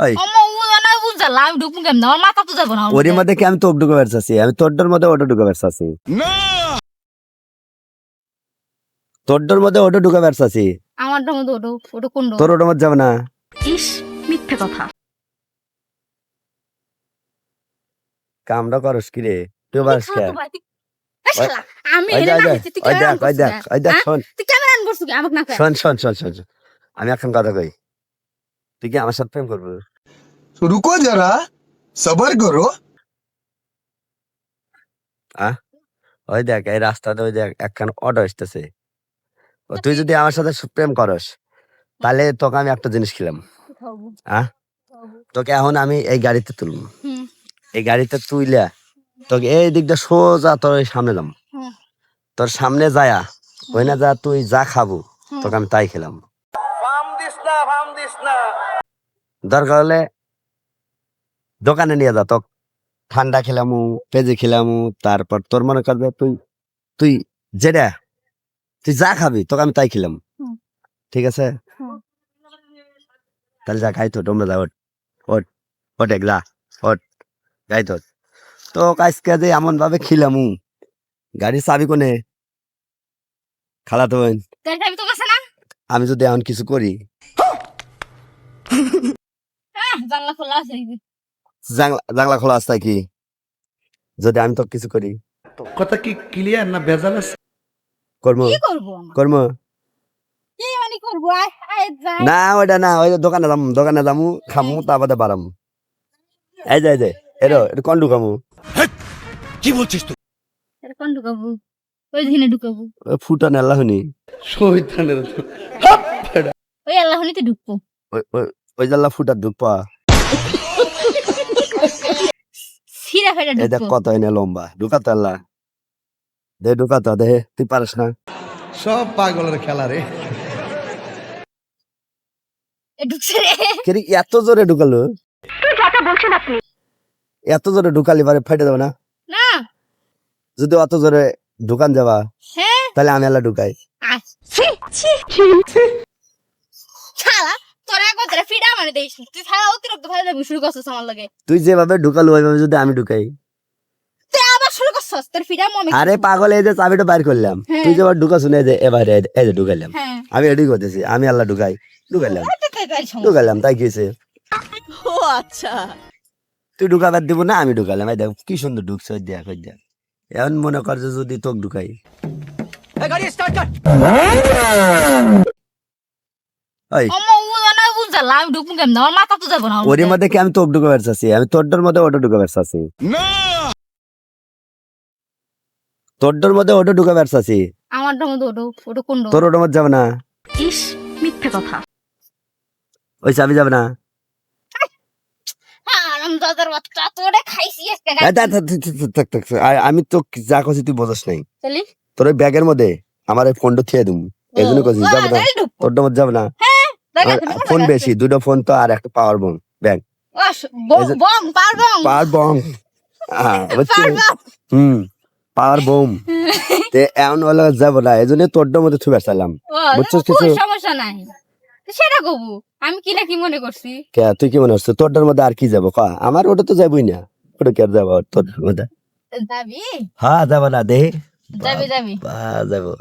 ওই আমি ঢুকুন কেমন আমার মাথা তো যাবো না ওর মধ্যে কি আমি তোকে ঢুকে বেরছাছি, আমি তোরটার মধ্যে ওটা ঢুকে বেরছাছি, তোরটার মধ্যে ওটা ঢুকে বেরছাছি, আমারটার মধ্যে ওটা ওটা কোন তোর ওটার মধ্যে যাবে না। ইস মিথ্যে কথা। কামটা করস কি রে তুই বাস কে? আমি ওই এনে দেখ না ওই হইতে তুই দেখ ক্যামেরা ওই দেখ ওই দেখ শোন তুই ক্যামেরা অন করছিস আমাকে না শোন শোন শোন শোন শোন। আমি এখন কথা কই, তুই কি আমার সাথে প্রেম করবি? रुको जरा सबर करो। ওই দেখ এই রাস্তাতে ওই দেখ একখান অটো আসতেছে, তুই যদি আমার সাথে প্রেম করস তাহলে তোকে আমি একটা জিনিস খেলাম, তোকে এখন আমি এই গাড়িতে তুলব, এই গাড়িতে তুইলা তোকে এই দিকটা সোজা তোর সামনে যাম, তোর সামনে যায়া ওই না যা তুই যা খাবো তোকে আমি তাই খেলাম। দরকার হলে দোকানে নিয়ে যা, তোকে ঠান্ডা খেলামু, পেঁজে খেলামু, তারপর তোর মনে করবে তুই তুই যেটা তুই যা খাবি তোকে আমি তাই খেলাম, ঠিক আছে? তাহলে যা খাই তো তোমরা যা, ওট ওট ওট এক যা ওট গাই তো তো আজকে যে এমন ভাবে খিলামু, গাড়ির চাবি কোনে? খালা তো আমি যদি এমন কিছু করি, জানলা খোলা আছে জানলা খোলা আছে কি, যদি আমি তো কিছু করি কথা কি ক্লিয়ার না ভেজাল আছে? কর্ম কি করব কর্ম কি মানে করব আয় যাই না ওইটা না, ওই দোকানে যামু খামু তারপরে বাড়ামু, এই যে এরো এটা কোন ঢুকামু? কি বলছিস তুই? কোন ঢুকাবো ওই দিনে ঢুকাবো ফুটা নেলা হনি শয়তানের ওই আল্লাহ হনিতে ঢুকবো ওই জানলা ফুটা ঢুকপা, সিরা ফেরা এই দেখ ঢুকবো কত এনে লম্বা ঢুকাতে আল্লাহ দে, ঢুকাতে দে, তুই পারিস না? সব পাগলের খেলা রে। ঢুকছে রে কেরি এত জোরে ঢুকালো, এত জোরে ঢুকালি পারে ফাইটে যাবে না? না যদি অত জোরে ঢুকান যাবা হ্যাঁ তাহলে আমি আল্লাহ ঢুকাই। শালা তোর একবার ধরে ফিডা মানে দেইস তুই শালা অতিরিক্ত ভালো যাবি শুরু করছিস আমার লাগে তুই যেভাবে ঢুকালো ওইভাবে যদি আমি ঢুকাই, তুই আবার শুরু করছিস তোর ফিডা মমি আরে পাগল এই যে চাবিটা বাইর করলাম, তুই যে এবার ঢুকাছ না, এই যে এবার এই যে ঢুকাইলাম, হ্যাঁ আমি এটাই করতেছি, আমি আল্লাহ ঢুকাইলাম ও ঢুকাইলাম তাই কিছে, আচ্ছা তুই ঢুকাবার দিব না আমি ঢুকাইলাম, এই দেখ কি সুন্দর ঢুকছে, ওই দেখ ওই দেখ। এখন মনে কর যে যদি তোকে ঢুকাই, ওই আমি ঢুকুন কেমন আমার মাথা তো যাবো না ওর মধ্যে কি আমি তোকে ঢুকে বেরছাছি, আমি তোরটার মধ্যে ওটা ঢুকে বেরছাছি, তোরটার মধ্যে ওটা ঢুকে বেরছাছি, আমারটার মধ্যে ওটা ওটা কোন তোর ওটার মধ্যে যাবে না। ইস মিথ্যে কথা ওই চাবি যাবে না। আরামজাদার বাচ্চা তোরে খাইছি আজকে এই থাক, আমি তো যা কছি তুই বোঝাস নাই, চলি তোর ওই ব্যাগের মধ্যে আমার এই ফোনটা থিয়ে দিম, এই জন্য কছি যাবে না, তোরটার মধ্যে যাবে না। ফোন বেশি, দুটো ফোন তো আর একটা পাওয়ার বম ব্যাগ, বম পাওয়ার বম, পাওয়ার বম তে এমন হলে যাবো না, এই জন্য তোরটার মধ্যে ছুঁয়ে আসলাম, বুঝছিস কিছু? সমস্যা নাই সেটা কবু আমি কি না কি মনে করছি কে তুই কি মনে হচ্ছে তোরটার মধ্যে আর কি যাবো? আমার ওটা তো যাবোই না, ওটা কে যাবো তোর মধ্যে? যাবি হ্যাঁ যাবো না, দেহে যাবি যাবো।